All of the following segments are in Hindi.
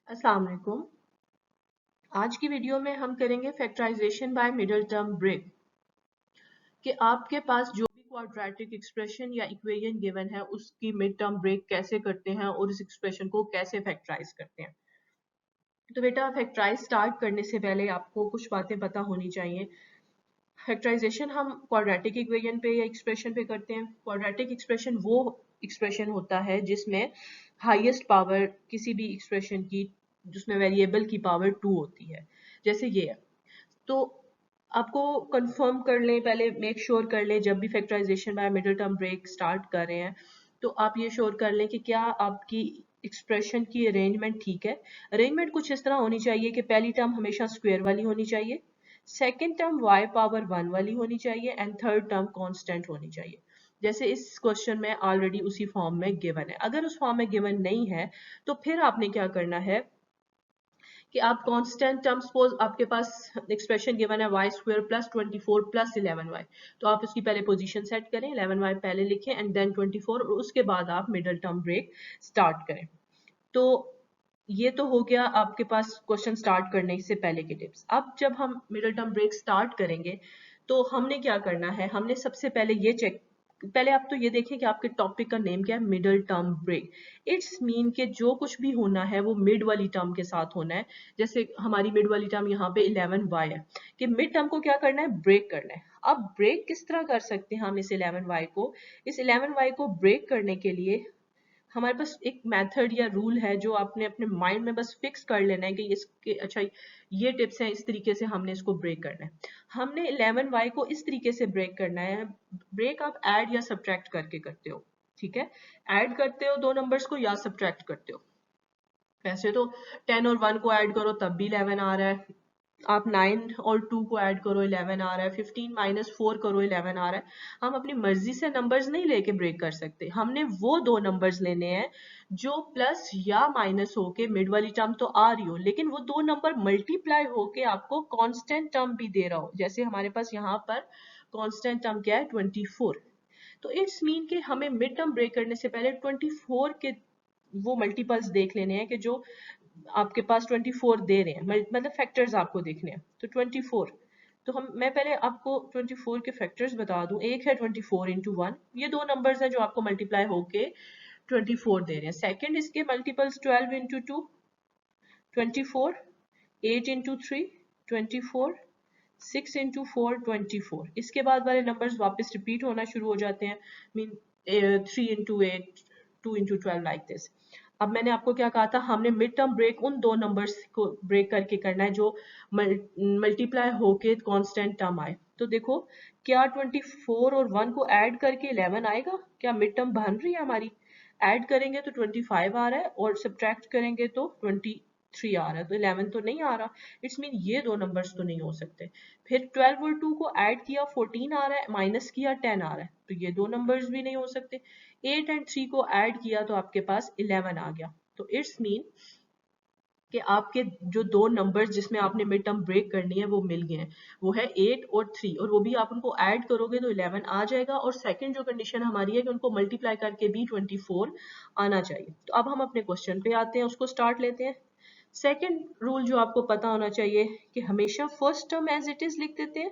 अस्सलाम वालेकुम। आज की वीडियो में हम करेंगे factorization by middle term break कि आपके पास जो भी क्वाड्रेटिक एक्सप्रेशन या इक्वेशन गिवन है उसकी मिड टर्म ब्रेक कैसे करते हैं और उस एक्सप्रेशन को कैसे फैक्टराइज करते हैं। तो बेटा फैक्टराइज स्टार्ट करने से पहले आपको कुछ बातें पता होनी चाहिए। फैक्टराइजेशन हम क्वाड्रेटिक इक्वेशन पे या एक्सप्रेशन पे करते हैं। क्वाड्रेटिक एक्सप्रेशन वो एक्सप्रेशन होता है जिसमें हाईएस्ट पावर किसी भी एक्सप्रेशन की जिसमें वेरिएबल की पावर 2 होती है, जैसे ये है। तो आपको कंफर्म कर लें, पहले मेक श्योर कर लें जब भी factorization by middle term break start कर रहे हैं तो आप ये श्योर कर लें कि क्या आपकी एक्सप्रेशन की अरेंजमेंट ठीक है। अरेंजमेंट कुछ इस तरह होनी चाहिए कि पहली टर्म हमेशा स्क्वायर वाली होनी चाहिए, सेकेंड टर्म y पावर 1 वाली होनी चाहिए एंड थर्ड टर्म कांस्टेंट होनी चाहिए, जैसे इस क्वेश्चन में ऑलरेडी उसी फॉर्म में गिवन है। अगर उस फॉर्म में गिवन नहीं है तो फिर आपने क्या करना है कि आप कांस्टेंट टर्म, सपोज आपके पास एक्सप्रेशन गिवन है y square plus 24 plus 11y, तो आप उसकी पहले पोजीशन सेट करें, 11y पहले लिखें एंड देन 24 और उसके बाद आप मिडिल टर्म ब्रेक स्टार्ट करें। तो ये तो हो गया आपके पास क्वेश्चन स्टार्ट करने से पहले के टिप्स। अब जब हम मिडिल टर्म ब्रेक स्टार्ट करेंगे तो हमने क्या करना है, हमने सबसे पहले ये चेक, पहले आप तो ये देखें कि आपके टॉपिक का नेम क्या है, middle term break. It's mean के जो कुछ भी होना है वो मिड वाली टर्म के साथ होना है। जैसे हमारी मिड वाली टर्म यहाँ पे 11y है कि मिड टर्म को क्या करना है, ब्रेक करना है। अब ब्रेक किस तरह कर सकते हैं हम इस 11y को, इस 11y को ब्रेक करने के लिए हमारे पास एक मेथड या रूल है जो आपने अपने माइंड में बस फिक्स कर लेना है कि इसके अच्छा ये टिप्स हैं, इस तरीके से हमने इसको ब्रेक करना है। हमने 11y को इस तरीके से ब्रेक करना है। ब्रेक आप ऐड या सब्ट्रैक्ट करके करते हो, ठीक है। ऐड करते हो दो नंबर्स को या सब्ट्रैक्ट करते हो। वैसे तो 10 और 1 को ऐड करो तब भी 11 आ रहा है, आप 9 और 2 को ऐड करो 11 आ रहा है, 15 माइनस 4 करो 11 आ रहा है। हम अपनी मर्जी से नंबर्स नहीं लेके ब्रेक कर सकते, हमने वो दो नंबर्स लेने हैं जो प्लस या माइनस होके मिड वाली टर्म तो आ रही हो लेकिन वो दो नंबर मल्टीप्लाई होके आपको कांस्टेंट टर्म भी दे रहा हो। जैसे हमारे पास यहाँ पर कांस्टेंट टर्म क्या है, 24। तो इट्स मीन कि हमें मिड टर्म ब्रेक करने से पहले 24 के वो मल्टीपल्स देख लेने हैं कि जो आपके पास 24 दे रहे हैं, मतलब फैक्टर्स आपको देखने हैं। तो 24, तो मैं पहले आपको 24 के फैक्टर्स बता दूं। एक है 24 इंटू 1, ये दो नंबर्स हैं जो आपको मल्टीप्लाई होके 24 दे रहे हैं। सेकंड इसके मल्टीपल्स 12 इंटू 2 24, 8 इंटू 3 24, 6 इंटू 4 24। इसके बाद वाले नंबर्स वापस रिपीट होना शुरू हो जाते हैं, mean 3 into 8, 2 into 12 like this. अब मैंने आपको क्या कहा था, हमने मिड टर्म ब्रेक उन दो नंबर्स को ब्रेक करके करना है जो मल्टीप्लाई होके कांस्टेंट टर्म आए। तो देखो क्या 24 और 1 को ऐड करके 11 आएगा, क्या मिड टर्म बन रही है हमारी। ऐड करेंगे तो 25 आ रहा है और सब्ट्रैक्ट करेंगे तो 23 आ रहा है, तो 11 तो नहीं आ रहा। इट्स मीन ये दो नंबर्स तो नहीं हो सकते। फिर 12 और 2 को ऐड किया 14 आ रहा है, माइनस किया 10 आ रहा है, तो ये दो नंबर्स भी नहीं हो सकते। 8 एंड 3 को ऐड किया तो आपके पास 11 आ गया। तो इट्स मीन कि आपके जो दो नंबर्स जिसमें आपने मिड टर्म ब्रेक करनी है वो मिल गए हैं, वो है 8 और 3, और वो भी आप उनको ऐड करोगे तो 11 आ जाएगा। और सेकंड जो कंडीशन हमारी है कि उनको मल्टीप्लाई करके भी 24 आना चाहिए। तो अब हम अपने क्वेश्चन पे आते हैं, उसको स्टार्ट लेते हैं। सेकंड रूल जो आपको पता होना चाहिए कि हमेशा first term as it is लिख देते हैं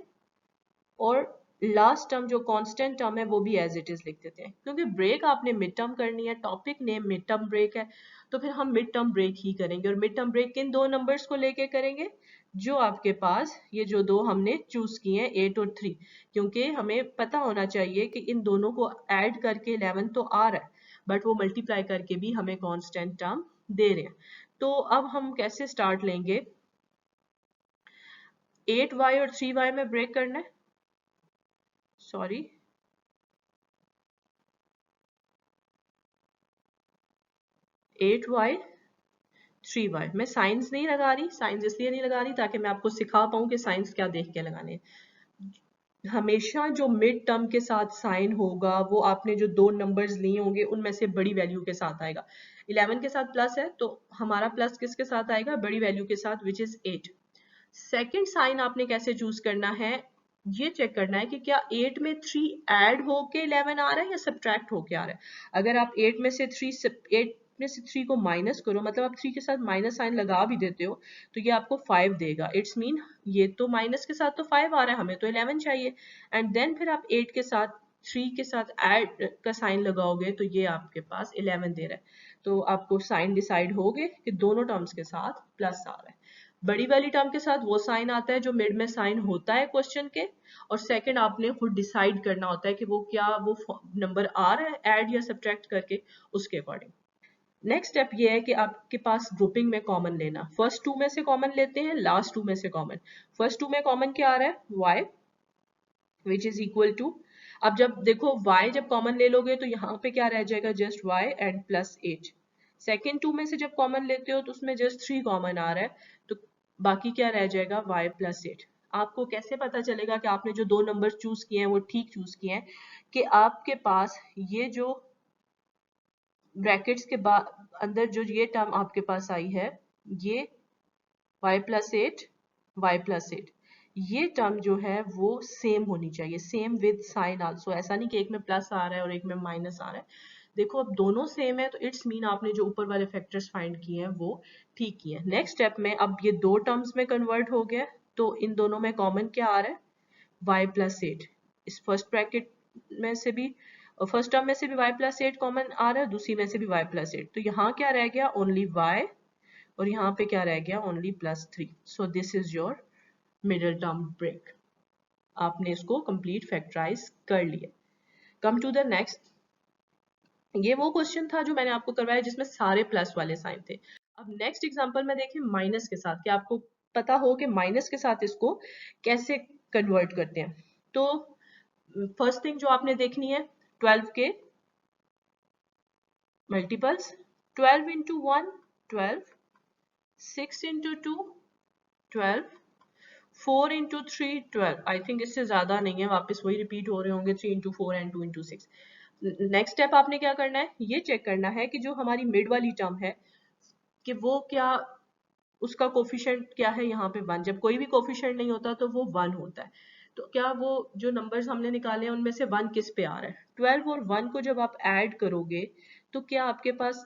और लास्ट टर्म जो कांस्टेंट टर्म है वो भी एज इट इज लिख देते हैं, क्योंकि ब्रेक आपने मिड टर्म करनी है, topic name mid term break है, तो फिर हम मिड टर्म ब्रेक ही करेंगे। और मिड टर्म ब्रेक किन दो नंबर्स को लेके करेंगे, जो आपके पास ये जो दो हमने चूज किए हैं 8 और 3, क्योंकि हमें पता होना चाहिए कि इन दोनों को ऐड करके 11 तो आ रहा है बट वो मल्टीप्लाई करके भी हमें कांस्टेंट टर्म दे रहे हैं। तो अब हम कैसे स्टार्ट लेंगे, 8y और 3y में ब्रेक करना है, सॉरी 8y 3y। मैं साइंस नहीं लगा रही, साइंस इसलिए नहीं लगा रही ताकि मैं आपको सिखा पाऊं कि साइंस क्या देख के लगाने हैं। हमेशा जो मिड टर्म के साथ साइन होगा वो आपने जो दो नंबर्स लिए होंगे उनमें से बड़ी वैल्यू के साथ आएगा। 11 के साथ प्लस है तो हमारा प्लस किसके साथ आएगा, बड़ी वैल्यू के साथ, विच इज 8। सेकेंड साइन आपने कैसे चूज करना है, ये चेक करना है कि क्या 8 में 3 ऐड होके 11 आ रहा है या सब्ट्रैक्ट होके आ रहा है। अगर आप 8 में से 3 8 में से 3 को माइनस करो, मतलब आप 3 के साथ माइनस साइन लगा भी देते हो तो ये आपको 5 देगा। इट्स मीन ये तो माइनस के साथ तो 5 आ रहा है, हमें तो 11 चाहिए। एंड देन फिर आप 8 के साथ 3 के साथ ऐड का साइन लगाओगे तो ये आपके पास 11 दे रहा है। तो आपको साइन डिसाइड हो गए कि दोनों टर्म्स के साथ प्लस आ रहा है। बड़ी वाली टर्म के साथ वो साइन आता है जो मिड में साइन होता है क्वेश्चन के, और सेकंड आपने खुद डिसाइड करना होता है कि वो क्या वो नंबर आ रहा है ऐड या सब्ट्रैक्ट करके, उसके अकॉर्डिंग। नेक्स्ट स्टेप ये है कि आपके पास ग्रुपिंग में कॉमन लेना। फर्स्ट टू में से कॉमन लेते हैं, लास्ट टू में से कॉमन। फर्स्ट टू में कॉमन क्या आ रहा है, y which is equal to, अब जब देखो y जब कॉमन ले लोगे तो यहाँ पे क्या रह जाएगा, just y and plus 8। Second two में से जब कॉमन लेते हो तो उसमें जस्ट 3 कॉमन आ रहा है, तो बाकी क्या रह जाएगा, y प्लस 8। आपको कैसे पता चलेगा कि आपने जो दो नंबर चूज किए हैं वो ठीक चूज किए हैं, कि आपके पास ये जो ब्रैकेट्स के बाद अंदर जो ये टर्म आपके पास आई है, ये y प्लस 8 y प्लस 8, ये टर्म जो है वो सेम होनी चाहिए, सेम विद साइन आल्सो। ऐसा नहीं कि एक में प्लस आ रहा है और एक में माइनस आ रहा है। देखो अब दोनों सेम है तो इट्स मीन आपने जो ऊपर वाले फैक्टर्स फाइंड किए हैं वो ठीक किए हैं। नेक्स्ट स्टेप में अब ये दो टर्म्स में कन्वर्ट हो गया, तो इन दोनों में कॉमन क्या आ रहा है, y प्लस 8। इस फर्स्ट ब्रैकेट में से भी, फर्स्ट टर्म में से भी y प्लस 8 कॉमन आ रहा है, दूसरी में से भी y प्लस 8, तो यहाँ क्या रह गया, ओनली y, और यहाँ पे क्या रह गया, only plus 3। So this is your middle term break. आपने इसको कंप्लीट फैक्टराइज कर लिया। कम टू द नेक्स्ट, ये वो क्वेश्चन था जो मैंने आपको करवाया जिसमें सारे प्लस वाले साइन थे। अब नेक्स्ट एग्जांपल में देखें माइनस के साथ, कि आपको पता हो कि माइनस के साथ इसको कैसे कन्वर्ट करते हैं। तो फर्स्ट थिंग जो आपने देखनी है, 12 के multiples, 12 into 1 12, 6 into 2 12, 4 into 3 12। I think इससे ज्यादा नहीं है, वापस वही रिपीट हो रहे होंगे, 3 into 4 and 2 into 6। Next step आपने क्या करना है, ये चेक करना है कि जो हमारी मिड वाली टर्म है कि वो क्या, उसका कोफिशिएंट क्या है, यहाँ पे 1। जब कोई भी कोफिशिएंट नहीं होता तो वो 1 होता है। तो क्या वो जो नंबर्स हमने निकाले हैं उनमें से 1 किस पे आ रहा है, 12 और 1 को जब आप ऐड करोगे तो क्या आपके पास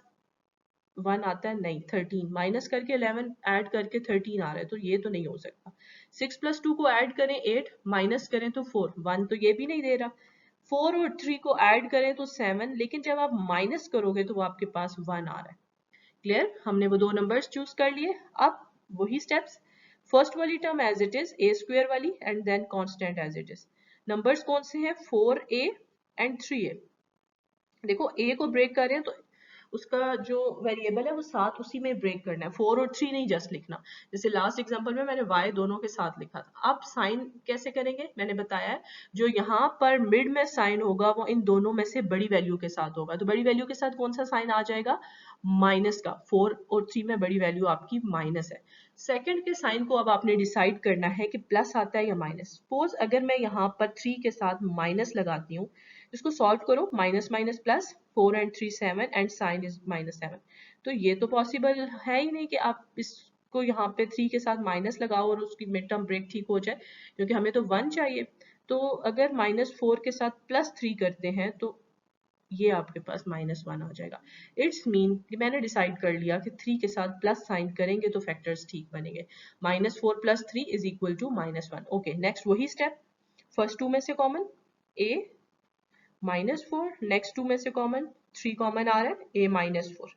1 आता है, नहीं, 13 माइनस करके 11 ऐड करके 13 आ रहा है, तो ये तो नहीं हो सकता। 6 प्लस 2 को ऐड करें 8, माइनस करें तो 4, 1 तो ये भी नहीं दे रहा। 4 और 3 को ऐड करें तो 7, लेकिन जब आप माइनस करोगे तो वो आपके पास 1 आ रहा है। क्लियर, हमने वो दो नंबर्स चूज कर लिए। अब वही स्टेप्स, फर्स्ट वाली term as it is a square वाली, and then constant as it is. Numbers कौन से हैं, 4a एंड 3a। देखो a को ब्रेक कर रहे हैं तो उसका जो वेरिएबल है वो साथ उसी में ब्रेक करना है, 4 और 3 नहीं जस्ट लिखना। जैसे लास्ट एग्जांपल में मैंने y दोनों के साथ लिखा था। अब साइन कैसे करेंगे, मैंने बताया है, जो यहाँ पर मिड में साइन होगा वो इन दोनों में से बड़ी वैल्यू के साथ होगा। तो बड़ी वैल्यू के साथ कौन सा साइन आ जाएगा, माइनस का। 4 और 3 में बड़ी वैल्यू आपकी माइनस है। सेकंड के साइन को अब आपने डिसाइड करना है कि प्लस आता है या माइनस। सपोज अगर मैं यहाँ पर 3 के साथ माइनस लगाती हूँ, इसको सॉल्व करो, minus minus plus, 4 and 3 7 and sign is -7। तो ये तो पॉसिबल है ही नहीं कि आप इसको यहाँ पे 3 के साथ माइनस लगाओ और उसकी मिड टर्म ब्रेक ठीक हो जाए, क्योंकि हमें तो 1 चाहिए। तो अगर -4 के साथ +3 करते हैं तो ये आपके पास -1 आ जाएगा। इट्स मीन कि मैंने डिसाइड कर लिया कि 3 के साथ प्लस साइन करेंगे तो फैक्टर्स ठीक बनेंगे। -4 + 3 is equal to -1। Okay, next वही स्टेप, फर्स्ट टू में से कॉमन a -4, नेक्स्ट टू में से कॉमन 3 कॉमन आ रहा है, a -4।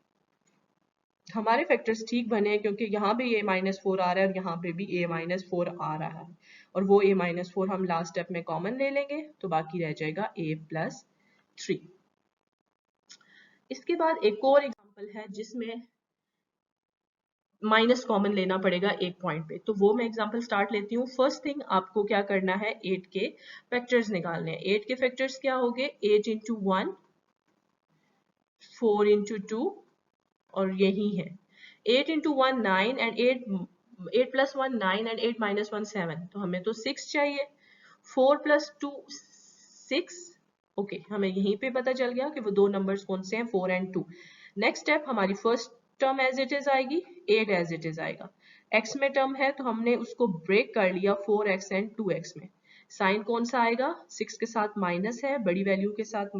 हमारे फैक्टर्स ठीक बने हैं क्योंकि यहाँ भी a -4 आ रहा है और यहाँ पे भी a -4 आ रहा है, और वो a -4 हम लास्ट स्टेप में कॉमन ले लेंगे तो बाकी रह जाएगा a + 3। इसके बाद एक और एग्जांपल है जिसमें माइनस कॉमन लेना पड़ेगा एक पॉइंट पे, तो वो मैं एग्जांपल स्टार्ट लेती हूँ। फर्स्ट थिंग आपको क्या करना है, 8 के फैक्टर्स निकालने हैं। 8 के फैक्टर्स क्या हो गए, 8 इंटू 1, 4 इंटू 2, और यही है 8 into 1 9 and 8 plus 1 9 and 8 minus 1 7, तो हमें तो 6 चाहिए। 4 प्लस 2 6। ओके, हमें यहीं पे पता चल गया कि वो दो नंबर्स कौन से हैं, 4 एंड 2। नेक्स्ट स्टेप, हमारी first term as it is आएगी, 8 एज इट इज आएगा। x में टर्म है तो हमने उसको ब्रेक कर लिया 4x एंड 2x में। साइन कौन सा आएगा, 6 के साथ माइनस है, बड़ी वैल्यू के साथ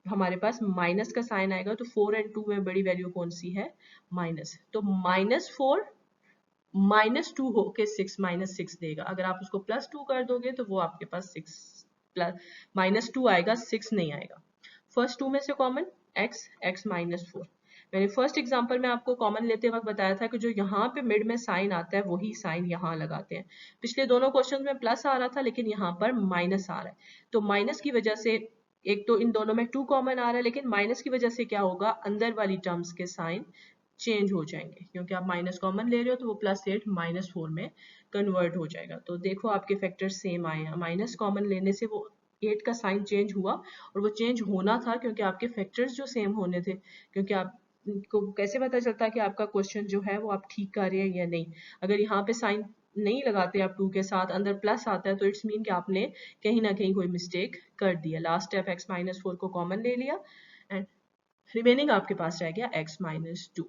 हमारे पास माइनस का साइन आएगा, तो 4 और 2 में बड़ी वैल्यू कौन सी है? माइनस। तो -4 -2 होके 6 -6 देगा। अगर आप उसको +2 कर दोगे तो वो आपके पास 6 प्लस -2 आएगा, 6 नहीं आएगा। फर्स्ट 2 में से कॉमन x, x -4। मैंने फर्स्ट एग्जांपल में आपको कॉमन लेते वक्त बताया था कि जो यहाँ पे मिड में साइन आता है वही साइन यहाँ लगाते हैं। पिछले दोनों क्वेश्चन में प्लस आ रहा था, लेकिन यहाँ पर माइनस आ रहा है, तो माइनस की वजह से एक तो इन दोनों में 2 कॉमन आ रहा है, लेकिन माइनस की वजह से क्या होगा, अंदर वाली टर्म्स के साइन चेंज हो जाएंगे, क्योंकि आप माइनस कॉमन ले रहे हो तो वो +8 -4 में कन्वर्ट हो जाएगा। तो देखो आपके फैक्टर सेम आए हैं, माइनस कॉमन लेने से वो 8 का साइन चेंज हुआ, और वो चेंज होना था क्योंकि आपके फैक्टर्स जो सेम होने थे। क्योंकि आप को कैसे पता चलता है कि आपका क्वेश्चन जो है वो आप ठीक कर रहे हैं या नहीं? अगर यहाँ पे साइन नहीं लगाते आप 2 के साथ, अंदर प्लस आता है, तो इट्स मीन कि आपने कहीं ना कहीं कोई मिस्टेक कर दिया। लास्ट स्टेप x -4 को कॉमन ले लिया एंड रिमेनिंग आपके पास रह गया x -2।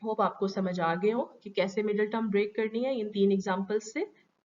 होप आपको समझ आ गए हो कि कैसे मिडिल टर्म ब्रेक करनी है इन 3 एग्जांपल्स से।